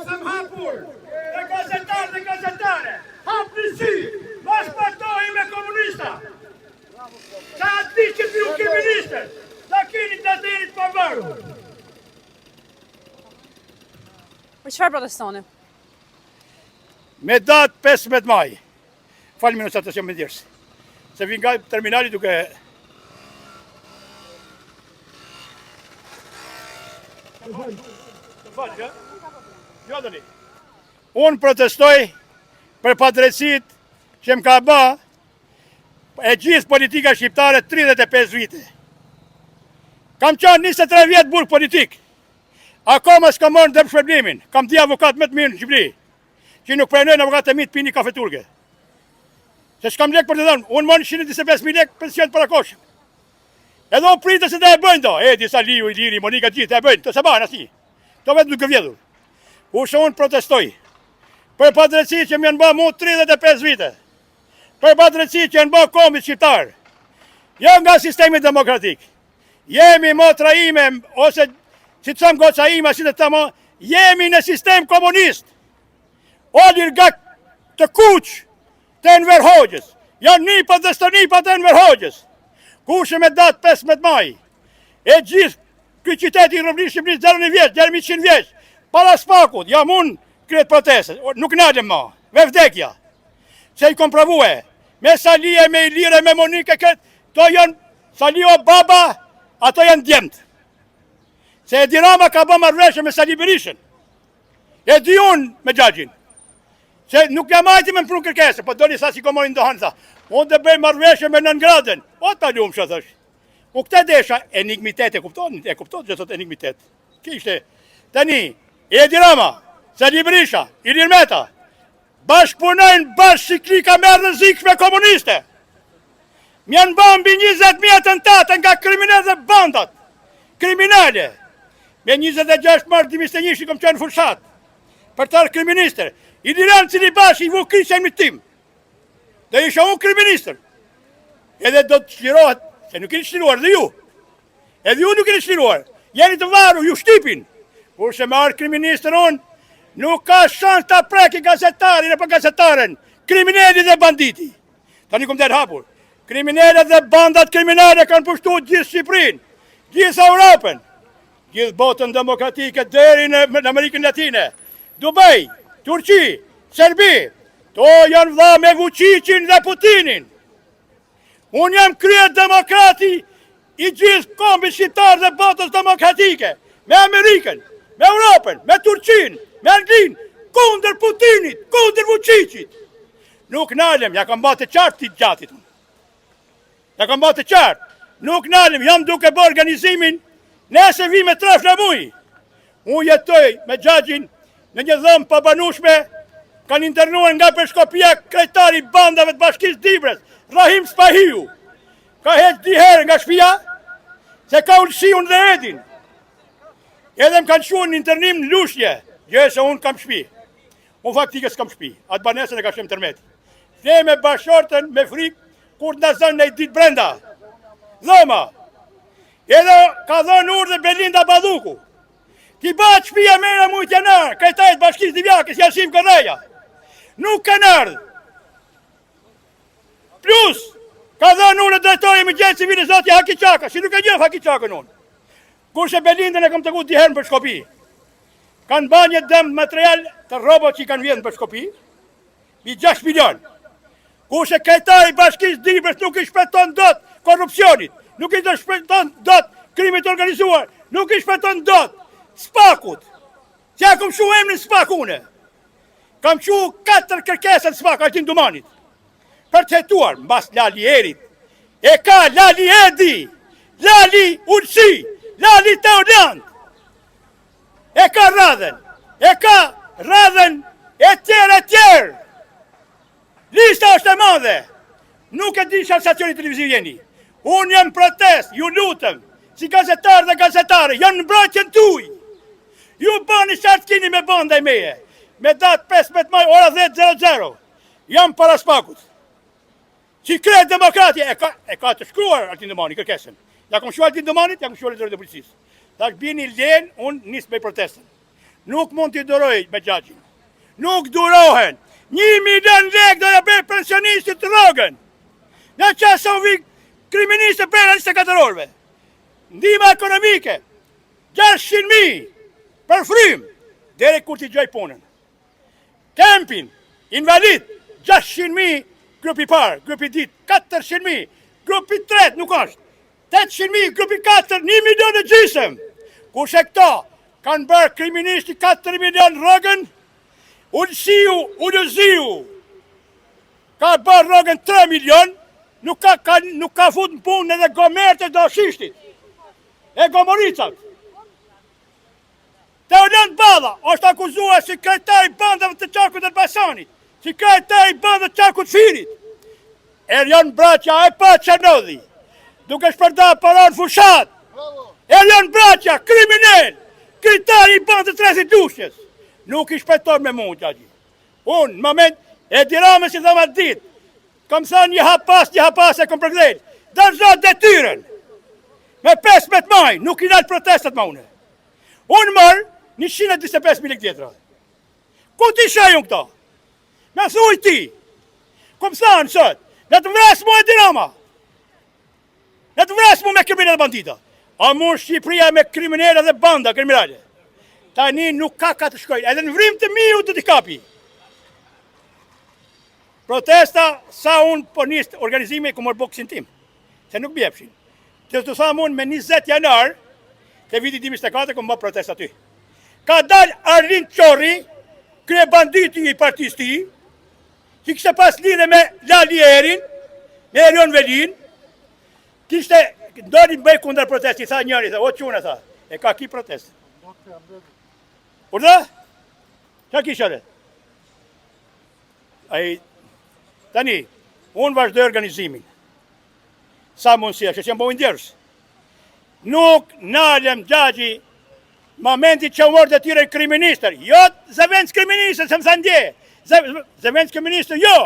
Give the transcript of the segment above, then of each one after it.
protestëm hapur, dhe gazetarë dhe gazetare, hapë në sy, mos pajtohi me komunista. Sa ati që të ju kriministër, dhe kini të dirit përvaru. Për çfarë protestoni? Me datë 15 maj, falë minus atë që më dirës, se vinë nga terminali duke... Unë protestoj për padrejtësit që më ka bë e gjithë politika shqiptare 35 vite. Kam qenë 23 vjetë burg politik. Akoma s'kam marrë dëm shpërblimin. Kam di avokat më të mirë në Shqipëri, që nuk pranojnë avokat e mi të pini kafe turke. Se s'kam lek për të dhënë, unë marrë 125.000 lek pension për akoshëm. Edhe unë pritë se të e bëjnë do, disa Liu, Iliri, Monika gjithë e bëjnë, të se banë asni. To vetë nuk e vjedhur. Ushe unë protestoj për padrejtësi që më janë bë mu 35 vite. Për padrejtësi që janë bë kombit shqiptar. Jo nga sistemi demokratik. Jemi motra ime, ose si të thëmë goca ime, si të thëmë, jemi në sistem komunist. Olir nga të kuq të Enver Hoxhës. Janë nipat dhe stërnipat të Enver Hoxhës. Kushe me datë 15 maj. E gjithë këtë qyteti i Republikës Shqipërisë 0 vjeç, 100 vjeç, para spakut, jam unë kretë protestet, nuk nalëm ma, ve vdekja. Se i kom pravue, me Salie, me Ilire, me Monike, to janë, Salio baba, ato janë djemët. Se Edi Rama ka bë marrëveshje me Sali Berishën. E di unë me Gjagjin. Se nuk jam ajti me më prunë kërkese, po doni sa si komorin dohanë, tha. Unë dhe bëj marrëveshje me Nëngradën. O ta lumë që thësh. U këte desha, enigmitet e kupton që thot enigmitet. Kishte, tani, Edi Rama, Sali Berisha, Ilir Meta, bashkëpunojnë bashkë si klika me rrezikshme komuniste. Mjanë bambi 20.000 atentate nga kriminalë dhe bandat. Kriminale. Me 26 mars 2021 kom qenë fushat. Për tarë kriministër. Iliran cili bashkë i vukishen me tim. Dhe isha unë kriministër. Edhe do të shlirohet, se nuk i shliruar dhe ju. Edhe ju nuk i shliruar. Jeni të varu, ju shtipin. Por se me arë kriministër unë, nuk ka shans të preki gazetarin e për gazetaren. Kriminali dhe banditi. Tani kom dhe hapur. Kriminale dhe bandat kriminale kanë pushtu gjithë Shqipërinë, gjithë Europën, gjithë botën demokratike deri në Amerikën Latine, Dubai, Turqi, Serbi, to janë vlla me Vučićin dhe Putinin. Unë jam krye demokrati i gjithë kombit shqiptar dhe botës demokratike, me Amerikën, me Europën, me Turqin, me Anglinë, kundër Putinit, kundër Vučićit. Nuk nalem, ja kam bate qartë ti gjatit. Ja kam bate qartë. Nuk nalem, jam duke bë organizimin, nëse vi me trafsh në mujë. Unë jetoj me Gjagjin në një dhëmë pabanushme, kanë internuar nga Peshkopia krejtari bandave të bashkisë Dibrës, Rahim Spahiu. Ka heq diherë nga shpia, se ka ullësiun dhe Edin. Edhe më kanë shuar në internim në Lushje, gjë se unë kam shpi. Unë faktike s'kam shpi, atë banesën e ka shem tërmeti. Ne me bashortën, me frikë, kur në zënë në i ditë brenda. Dhoma. Edhe ka dhënë urdhë Belinda Badhuku. Ti batë shpia mera mujtë janarë, krejtajt bashkisë Divjakës, Jasim Kërreja. Nuk kanë ardhë. Plus, ka dhënë urdhë drejtori më gjenë civilizatja Haki Qaka, si nuk e njëf Haki Qakën unë. Kurse Belindën e kam të ku diherën për Shkopi. Kanë ba një dëmë material të robot që i kanë vjenë për Shkopi, i 6 milion. Kurse krejtari bashkisë Dibrës nuk i shpeton dot korrupsionit, nuk i shpeton dot krimit organizuar, nuk i shpeton dot spakut. Që ja kom shu emrin spakune. Kam shu 4 kërkesën spak Altin Dumanit. Për të hetuar, mbas Lali Erit, e ka Lali Edi, Lali Ursi, Lali Teoland, e ka radhen, e tjerë. Lista është e madhe. Nuk e di që stacioni televiziv jeni. Unë jam protest, ju lutëm, si gazetar dhe gazetare, janë në mbrojtjen tuj. Ju bani qartë kini me banda i meje. Me datë 15 maj, ora 10:00. Jam para spakut. Si krejt demokrati, e ka të shkruar Altin Domani, kërkesën. Ja kom shu Altin Domanit, ja kom shu letërën e policisë. Thash bini len, unë nisë me protestën. nuk mund t'i duroj me Gjaxhin. Nuk durohen. 1 milion lek do e bëj pensionistit rrogën. Në qasë sa u vi kriministe për 24 orëve. Ndihma ekonomike, 600.000 për frym, deri kur t'i gjoj punën. Kempin, invalid, 600.000 grupi parë, grupi ditë, 400.000, grupi tret nuk është, 800.000, grupi 4, 1 milion e gjysëm. Kurse këta kanë bërë kriministi 4 milion rrogën, Ulëziu ka bërë rrogën 3 milion, nuk ka fut në punë edhe gomertës do shishtit, e gomoricat. Teoland Balla është akuzua si krejtari bandave të Qarkut të Elbasanit, si krejtari bandave të Qarkut Firit. Erjon Braqa e pa Qenodhi, duke shpërda paran fushat. Erjon Braqa, kriminel, krejtari i bandës të restitushjes. Nuk i shpejtoj me mund, Gjaxhi. Unë, në moment, e dirame si dhama ditë, kom thënë një hapas e kom përgdhejnë. Dërëzat detyren, me 15 maj, nuk i nalë protestat ma une. Unë mërë 125.000 lek tjetra. Ku ti shajun këta? Me thuj ti. Kom thënë sot, në të vres mu e dirama. Në të vres mu me kriminele dhe bandita. A mund Shqipëria me kriminele dhe banda kriminale. Tani nuk ka të shkojnë, edhe në vrim të miu të t'i kapi. Protesta, sa unë po nisë organizime ku mërë boksin tim, se nuk bjepshin. Që të thamë unë me 20 janar, të viti 2024, ku më protesta ty. Ka dalë Arlin Qorri, krye banditi i partisë ti, që kështë pas lidhe me Lali Erin, me Erion Velin, kështë ndoni bëj kundër protesti, tha njëri, tha, o qune, tha, e ka ki protest. Urda? Qa kisha dhe? Tani, unë vazhdoj organizimin. Sa mundësia, që jam bojnë djerës. Nuk nalëm Gjaxhi, momenti që mërë dhe tyre kriministër. Jo, zëvenc kriministër, se më thënë dje. Zëvenc kriministër, jo.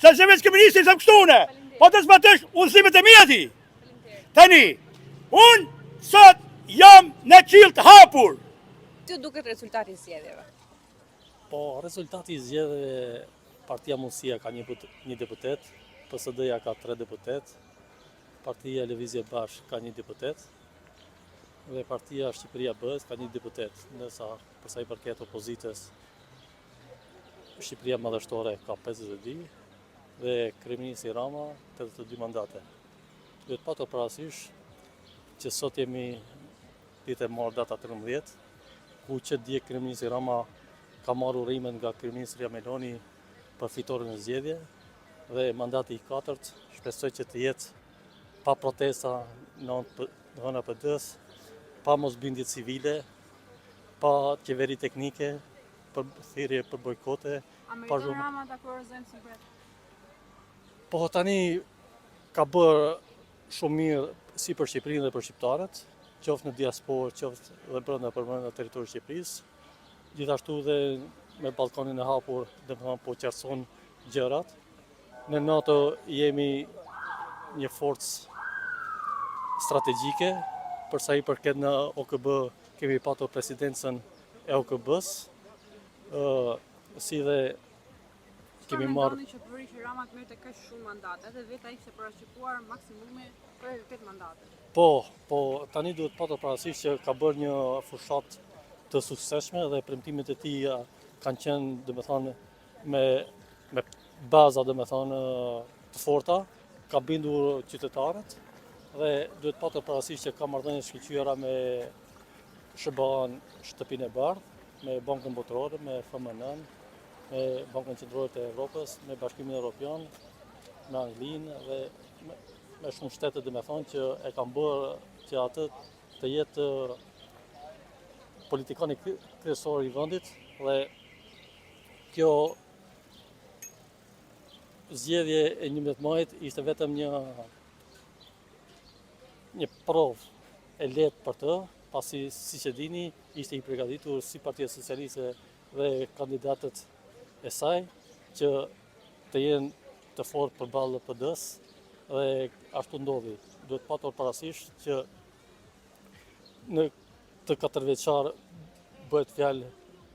Se zëvenc kriministër, se më kështune. Po të zbatësh udhëzimet e mija ti. Tani, unë sot jam në qilë të hapur. Ty duket rezultati i zgjedhjeve? Po, rezultati i zgjedhjeve, Partia Mundësia ka një deputet, PSD-ja ka 3 deputet, Partia Lëvizje Bashkë ka 1 deputet, dhe Partia Shqipëria Bës ka 1 deputet, ndërsa përsa i përket opozitës, Shqipëria Madhështore ka 52, dhe Kryeministri Rama 82 mandate. Duhet patur parasysh që sot jemi ditë e marrë data 13, ku që dje Kryeministri Rama ka marrë urimin nga Kryeministri Meloni për fitoren e zgjedhje, dhe mandati i 4 shpresoj që të jetë pa protesta në dhëna PD-s, pa mosbindje civile, pa qeveri teknike, për thirrje për bojkote. A meriton Rama ta kurorëzojmë si bret? Po tani ka bërë shumë mirë si për Shqipërinë dhe për shqiptarët, qoftë në diasporë, qoftë dhe brenda territorit të Shqipërisë. Gjithashtu dhe me balkonin e hapur, dhe më thonë po qerson gjërat. Në NATO jemi një forcë strategjike, përsa i përket në OKB kemi patur presidencën e OKB-s, si dhe kemi marrë... Që përri që Rama të merrte kaq shumë mandate, dhe vetë ai ishte parashikuar maksimumi për 8 mandate. Po, tani duhet patur parasysh që ka bërë një fushat të suksesshme dhe premtimet e tij kanë qenë, domethënë, me baza, domethënë, të forta, ka bindur qytetarët dhe duhet patur parasysh që ka marrëdhënie shkëlqyera me SBA-n Shtëpinë e Bardhë, me Bankën Botërore, me FMN-n, me Bankën Qendrore të Evropës, me Bashkimin Evropian, me Anglinë dhe me shumë shtete, domethënë, që e kanë bërë që atë të jetë politikani kryesor i vendit, dhe kjo zgjedhje e 11 majit ishte vetëm një provë e lehtë për të, pasi siç e dini ishte i përgatitur si Partia Socialiste dhe kandidatët e saj që të jenë të fortë përballë PD-s, dhe ashtu ndodhi. Duhet patur parasysh që në të 4 vjeçar bëhet fjalë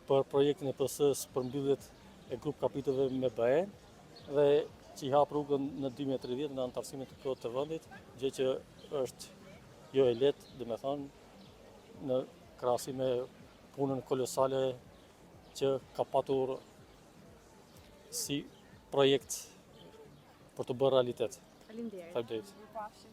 për projektin e PS-s për mbylljet e grup kapitujve me BE dhe që i hap rrugën në 2030 në anëtarësimin të plot të vendit, gjë që është jo e lehtë, domethënë në krahasim me punën kolosale që ka patur si projekt për të bërë realitet. Faleminderit. Faleminderit. Mirupafshim.